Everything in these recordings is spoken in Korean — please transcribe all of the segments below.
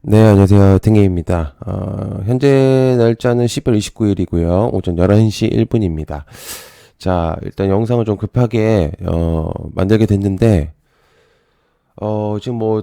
네, 안녕하세요. 탱게입니다. 현재 날짜는 10월 29일이고요. 오전 11시 1분입니다. 자, 일단 영상을 좀 급하게, 만들게 됐는데, 지금 뭐,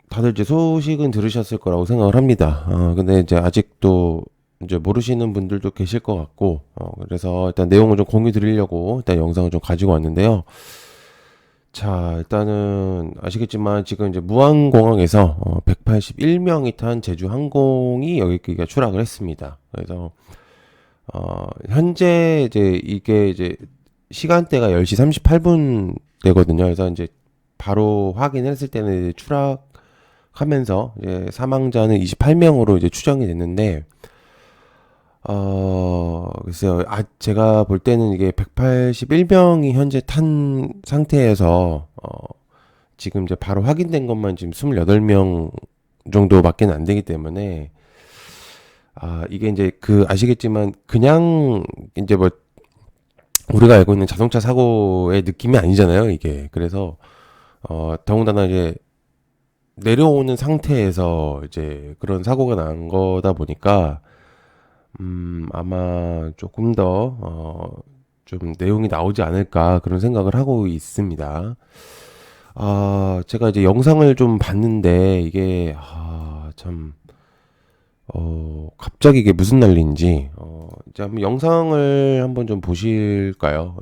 다들 이제 소식은 들으셨을 거라고 생각을 합니다. 근데 이제 아직도 이제 모르시는 분들도 계실 것 같고, 그래서 일단 내용을 좀 공유 드리려고 일단 영상을 좀 가지고 왔는데요. 자, 일단은 아시겠지만 지금 이제 무안공항에서 181명이 탄 제주항공이 여기가 추락을 했습니다. 그래서 현재 이제 이게 이제 시간대가 10시 38분 되거든요. 그래서 이제 바로 확인했을 때는 이제 추락하면서 이제 사망자는 28명으로 이제 추정이 됐는데 글쎄요. 제가 볼 때는 이게 181명이 현재 탄 상태에서, 지금 이제 바로 확인된 것만 지금 28명 정도밖에 안 되기 때문에, 이게 이제 아시겠지만, 그냥, 이제 뭐, 우리가 알고 있는 자동차 사고의 느낌이 아니잖아요, 이게. 그래서, 더군다나 이제, 내려오는 상태에서 이제 그런 사고가 난 거다 보니까, 아마 조금 더, 좀 내용이 나오지 않을까 그런 생각을 하고 있습니다. 제가 이제 영상을 좀 봤는데 이게, 참, 갑자기 이게 무슨 난리인지, 이제 한번 영상을 한번 좀 보실까요?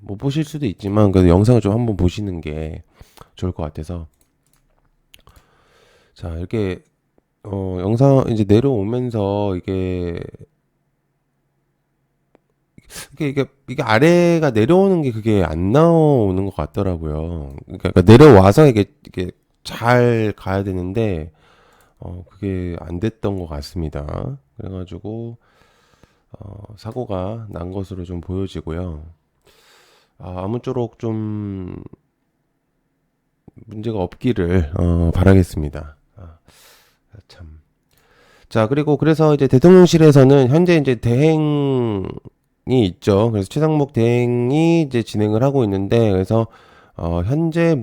못 보실 수도 있지만, 그래도 영상을 좀 한번 보시는 게 좋을 것 같아서. 자, 이렇게, 영상 이제 내려오면서 이게 아래가 내려오는 게 그게 안 나오는 것 같더라고요. 그러니까 내려와서 이게 잘 가야 되는데, 그게 안 됐던 것 같습니다. 그래가지고, 사고가 난 것으로 좀 보여지고요. 아무쪼록 좀 문제가 없기를, 바라겠습니다. 참. 자, 그리고 그래서 이제 대통령실에서는 현재 이제 대행이 있죠. 그래서 최상목 대행이 이제 진행을 하고 있는데, 그래서 현재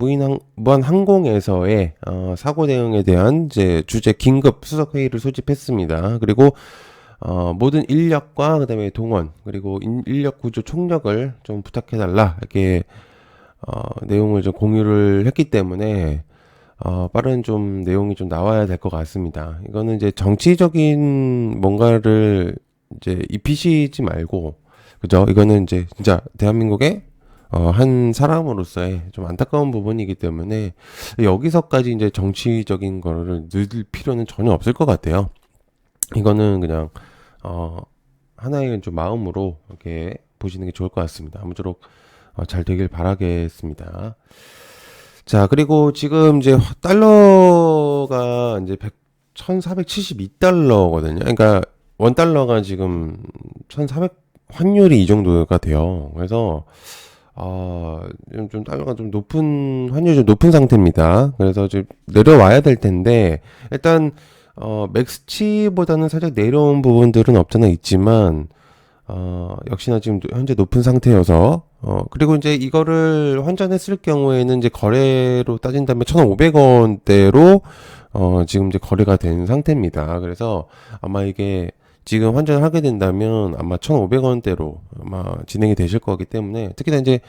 무한항공에서의 사고 대응에 대한 이제 주재 긴급 수석 회의를 소집했습니다. 그리고 모든 인력과 그다음에 동원 그리고 인력 구조 총력을 좀 부탁해달라 이렇게 내용을 좀 공유를 했기 때문에 빠른 좀 내용이 좀 나와야 될 것 같습니다. 이거는 이제 정치적인 뭔가를 이제 입히시지 말고, 그죠? 이거는 이제 진짜 대한민국의 한 사람으로서의 좀 안타까운 부분이기 때문에 여기서까지 이제 정치적인 거를 넣을 필요는 전혀 없을 것 같아요. 이거는 그냥 하나의 좀 마음으로 이렇게 보시는 게 좋을 것 같습니다. 아무쪼록 잘 되길 바라겠습니다. 자, 그리고 지금 이제 달러가 이제 1472달러거든요. 그러니까 원 달러가 지금 1400 환율이 이 정도가 돼요. 그래서 좀 달러가 좀 높은 환율이 좀 높은 상태입니다. 그래서 지금 내려와야 될 텐데 일단 맥스치보다는 살짝 내려온 부분들은 없잖아 있지만 역시나 지금 현재 높은 상태여서, 그리고 이제 이거를 환전했을 경우에는 이제 거래로 따진다면 1,500원대로, 지금 이제 거래가 된 상태입니다. 그래서 아마 이게 지금 환전을 하게 된다면 아마 1,500원대로 아마 진행이 되실 거기 때문에 특히나 이제,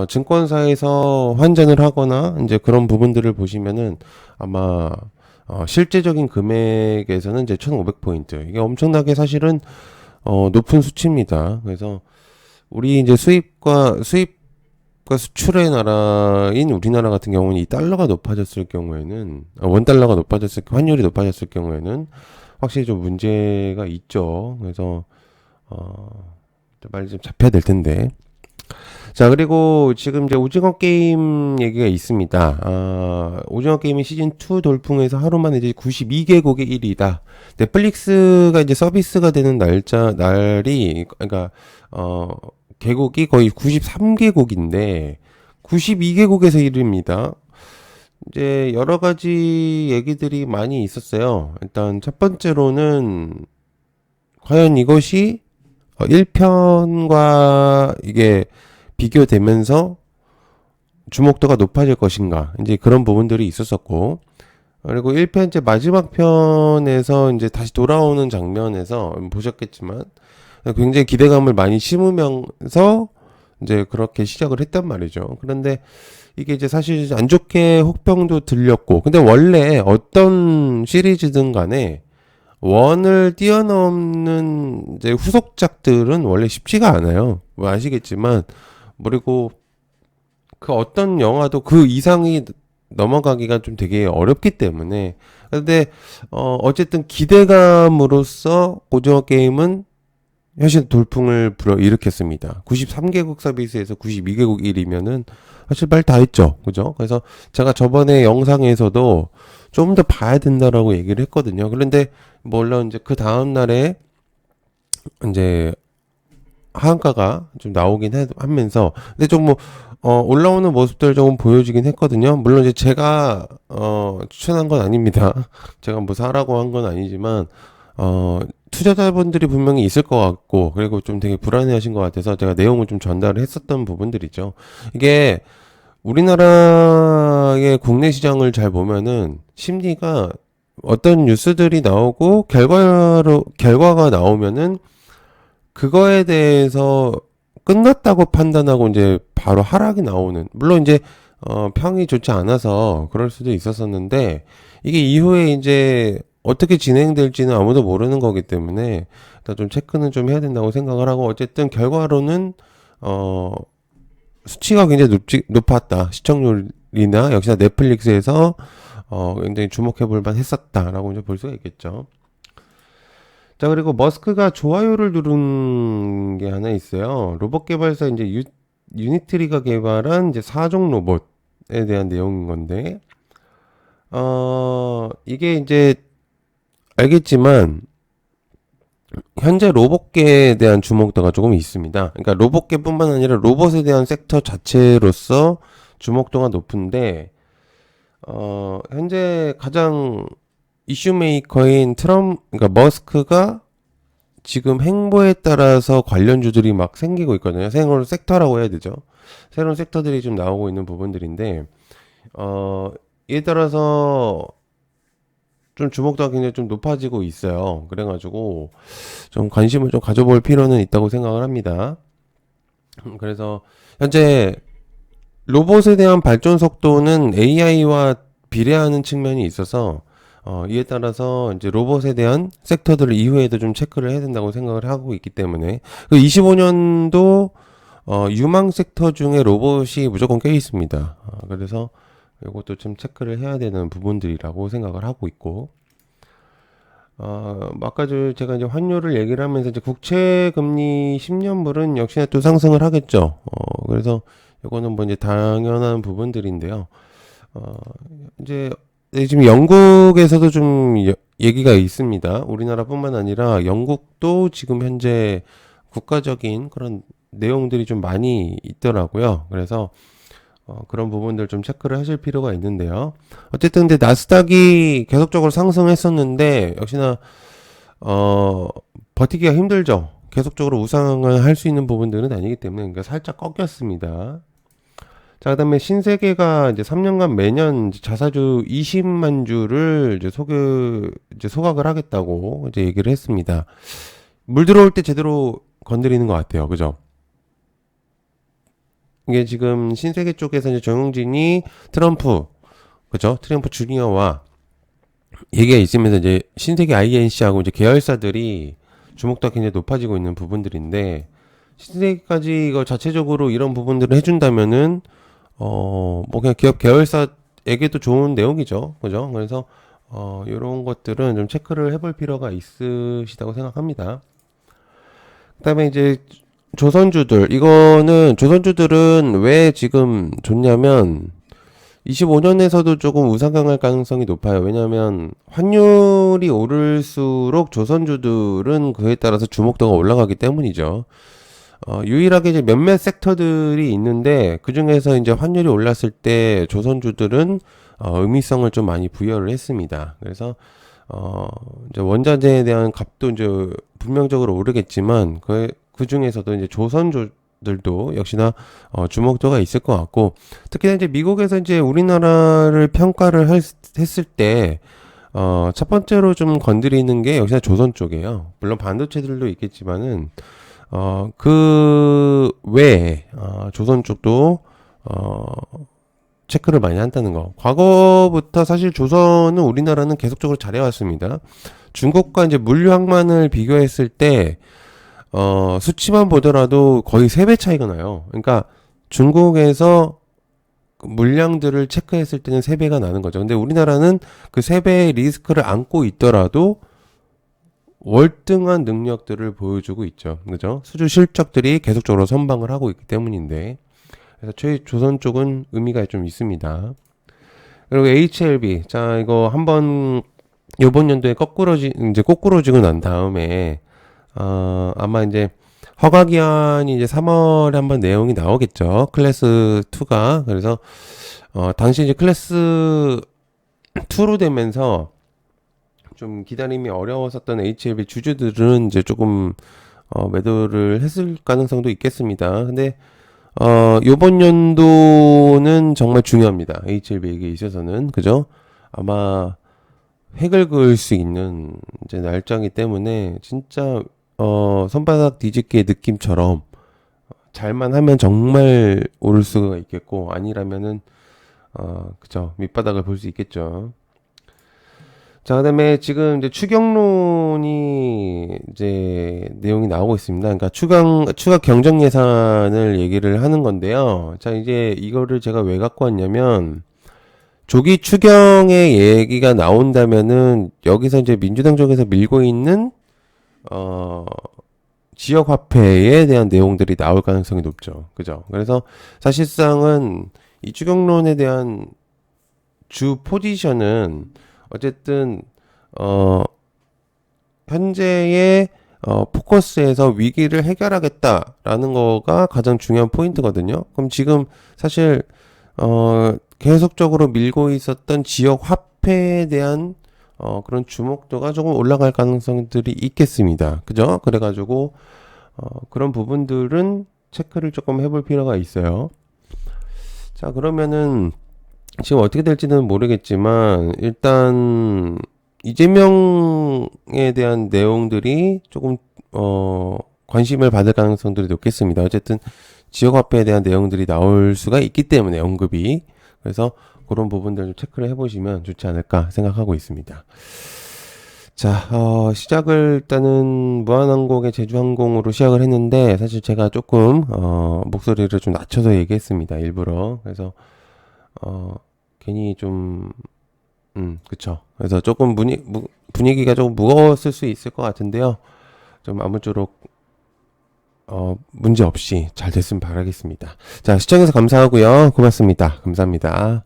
증권사에서 환전을 하거나 이제 그런 부분들을 보시면은 아마 실제적인 금액에서는 이제 1,500포인트. 이게 엄청나게 사실은 높은 수치입니다. 그래서 우리 이제 수입과 수출의 나라인 우리나라 같은 경우는 이 달러가 높아졌을 경우에는 원 달러가 높아졌을 환율이 높아졌을 경우에는 확실히 좀 문제가 있죠. 그래서 빨리 좀 잡혀야 될 텐데. 자, 그리고 지금 이제 오징어 게임 얘기가 있습니다. 오징어 게임이 시즌2 돌풍에서 하루 만에 이제 92개국의 1위다. 넷플릭스가 이제 서비스가 되는 날이, 그러니까, 개국이 거의 93개국인데, 92개국에서 1위입니다. 이제 여러 가지 얘기들이 많이 있었어요. 일단 첫 번째로는, 과연 이것이 1편과 이게 비교되면서 주목도가 높아질 것인가. 이제 그런 부분들이 있었었고, 그리고 1편 이제 마지막 편에서 이제 다시 돌아오는 장면에서 보셨겠지만 굉장히 기대감을 많이 심으면서 이제 그렇게 시작을 했단 말이죠. 그런데 이게 이제 사실 안 좋게 혹평도 들렸고, 근데 원래 어떤 시리즈든 간에 원을 뛰어넘는 이제 후속작들은 원래 쉽지가 않아요. 뭐 아시겠지만, 그리고 그 어떤 영화도 그 이상이 넘어가기가 좀 되게 어렵기 때문에. 근데 어쨌든 기대감으로서 오징어 게임은 현실 돌풍을 불어일으켰습니다. 93개국 서비스에서 92개국 1위면은 사실 말 다 했죠. 그죠? 그래서 제가 저번에 영상에서도 좀 더 봐야 된다라고 얘기를 했거든요. 그런데 물론 이제 그 다음 날에 이제 하한가가 좀 나오긴 하면서 근데 좀 뭐 올라오는 모습들 조금 보여지긴 했거든요. 물론 이제 제가 추천한 건 아닙니다. 제가 뭐 사라고 한 건 아니지만 투자자분들이 분명히 있을 것 같고 그리고 좀 되게 불안해하신 것 같아서 제가 내용을 좀 전달을 했었던 부분들이죠. 이게 우리나라의 국내 시장을 잘 보면은 심리가 어떤 뉴스들이 나오고 결과가 나오면은 그거에 대해서 끝났다고 판단하고 이제 바로 하락이 나오는, 물론 이제 평이 좋지 않아서 그럴 수도 있었었는데 이게 이후에 이제 어떻게 진행될지는 아무도 모르는 거기 때문에 일단 좀 체크는 좀 해야 된다고 생각을 하고, 어쨌든 결과로는 어 수치가 굉장히 높았다. 시청률이나 역시나 넷플릭스에서 굉장히 주목해 볼 만 했었다라고 이제 볼 수가 있겠죠. 자, 그리고 머스크가 좋아요를 누른 게 하나 있어요. 로봇 개발사 이제 유니트리가 개발한 이제 4종 로봇에 대한 내용인 건데, 이게 이제 알겠지만, 현재 로봇계에 대한 주목도가 조금 있습니다. 그러니까 로봇계뿐만 아니라 로봇에 대한 섹터 자체로서 주목도가 높은데, 현재 가장 이슈 메이커인 그러니까 머스크가 지금 행보에 따라서 관련주들이 막 생기고 있거든요. 새로운 섹터라고 해야 되죠. 새로운 섹터들이 좀 나오고 있는 부분들인데, 이에 따라서 좀 주목도가 굉장히 좀 높아지고 있어요. 그래가지고 좀 관심을 좀 가져볼 필요는 있다고 생각을 합니다. 그래서 현재 로봇에 대한 발전 속도는 AI와 비례하는 측면이 있어서 이에 따라서 이제 로봇에 대한 섹터들을 이후에도 좀 체크를 해야 된다고 생각을 하고 있기 때문에 그 25년도 유망 sek터 중에 로봇이 무조건 껴 있습니다. 그래서 이것도 좀 체크를 해야 되는 부분들이라고 생각을 하고 있고, 아까 제가 이제 환율을 얘기를 하면서 이제 국채 금리 10년물은 역시나 또 상승을 하겠죠. 그래서 이거는 뭐 이제 당연한 부분들인데요. 어, 이제 지금 영국에서도 좀 얘기가 있습니다. 우리나라뿐만 아니라 영국도 지금 현재 국가적인 그런 내용들이 좀 많이 있더라고요. 그래서 그런 부분들 좀 체크를 하실 필요가 있는데요. 어쨌든 근데 나스닥이 계속적으로 상승했었는데 역시나 버티기가 힘들죠. 계속적으로 우상을 할 수 있는 부분들은 아니기 때문에 그러니까 살짝 꺾였습니다. 자, 그다음에 신세계가 이제 3년간 매년 이제 자사주 20만 주를 이제 소각을 하겠다고 이제 얘기를 했습니다. 물 들어올 때 제대로 건드리는 것 같아요. 그죠? 이게 지금 신세계 쪽에서 이제 정용진이 그죠? 트럼프 주니어와 얘기가 있으면서 이제 신세계 INC하고 이제 계열사들이 주목도가 굉장히 높아지고 있는 부분들인데, 신세계까지 이거 자체적으로 이런 부분들을 해준다면은 뭐 그냥 기업 계열사에게도 좋은 내용이죠. 그죠? 그래서 이런 것들은 좀 체크를 해볼 필요가 있으시다고 생각합니다. 그다음에 이제 조선주들은 왜 지금 좋냐면 25년에서도 조금 우상향할 가능성이 높아요. 왜냐하면 환율이 오를수록 조선주들은 그에 따라서 주목도가 올라가기 때문이죠. 유일하게 이제 몇몇 섹터들이 있는데 그 중에서 이제 환율이 올랐을 때 조선주들은 의미성을 좀 많이 부여를 했습니다. 그래서 이제 원자재에 대한 값도 이제 분명적으로 오르겠지만 그 중에서도 이제 조선주 들도 역시나 주목도가 있을 것 같고, 특히나 이제 미국에서 이제 우리나라를 평가를 했을 때 첫 번째로 좀 건드리는 게 역시나 조선 쪽이에요. 물론 반도체들도 있겠지만은 그 외에 조선 쪽도 체크를 많이 한다는 거. 과거부터 사실 조선은 우리나라는 계속적으로 잘해왔습니다. 중국과 이제 물류항만을 비교했을 때 수치만 보더라도 거의 3배 차이가 나요. 그러니까 중국에서 물량들을 체크했을 때는 3배가 나는 거죠. 근데 우리나라는 그 3배의 리스크를 안고 있더라도 월등한 능력들을 보여주고 있죠. 그죠? 수주 실적들이 계속적으로 선방을 하고 있기 때문인데. 그래서 조선 쪽은 의미가 좀 있습니다. 그리고 HLB. 자, 이거 한번 요번 연도에 이제 꼬꾸러지고 난 다음에 아마 이제 허가 기한이 이제 3월에 한번 내용이 나오겠죠. 클래스 2가. 그래서 당시 이제 클래스 2로 되면서 좀 기다림이 어려웠었던 HLB 주주들은 이제 조금 매도를 했을 가능성도 있겠습니다. 근데 요번 연도는 정말 중요합니다. HLB에게 있어서는. 그죠? 아마 획을 그을 수 있는 이제 날짜이기 때문에 진짜 손바닥 뒤집기의 느낌처럼 잘만 하면 정말 오를 수가 있겠고, 아니라면은 그죠, 밑바닥을 볼 수 있겠죠. 자, 그다음에 지금 이제 추경론이 이제 내용이 나오고 있습니다. 그러니까 추가 경정 예산을 얘기를 하는 건데요. 자, 이제 이거를 제가 왜 갖고 왔냐면, 조기 추경의 얘기가 나온다면은 여기서 이제 민주당 쪽에서 밀고 있는 지역 화폐에 대한 내용들이 나올 가능성이 높죠. 그죠? 그래서 사실상은 이 추경론에 대한 주 포지션은 어쨌든 현재의 포커스에서 위기를 해결하겠다라는 거가 가장 중요한 포인트거든요. 그럼 지금 사실 계속적으로 밀고 있었던 지역 화폐에 대한 그런 주목도가 조금 올라갈 가능성들이 있겠습니다. 그죠? 그래가지고 그런 부분들은 체크를 조금 해볼 필요가 있어요. 자, 그러면은 지금 어떻게 될지는 모르겠지만 일단 이재명에 대한 내용들이 조금 관심을 받을 가능성들이 높겠습니다. 어쨌든 지역화폐에 대한 내용들이 나올 수가 있기 때문에 언급이, 그래서 그런 부분들 좀 체크를 해보시면 좋지 않을까 생각하고 있습니다. 자, 시작을 일단은 무한항공의 제주항공으로 시작을 했는데, 사실 제가 조금 목소리를 좀 낮춰서 얘기했습니다, 일부러. 그래서 괜히 좀 그쵸. 그래서 조금 분위기가 조금 무거웠을 수 있을 것 같은데요. 좀 아무쪼록 문제 없이 잘 됐으면 바라겠습니다. 자, 시청해서 감사하고요. 고맙습니다. 감사합니다.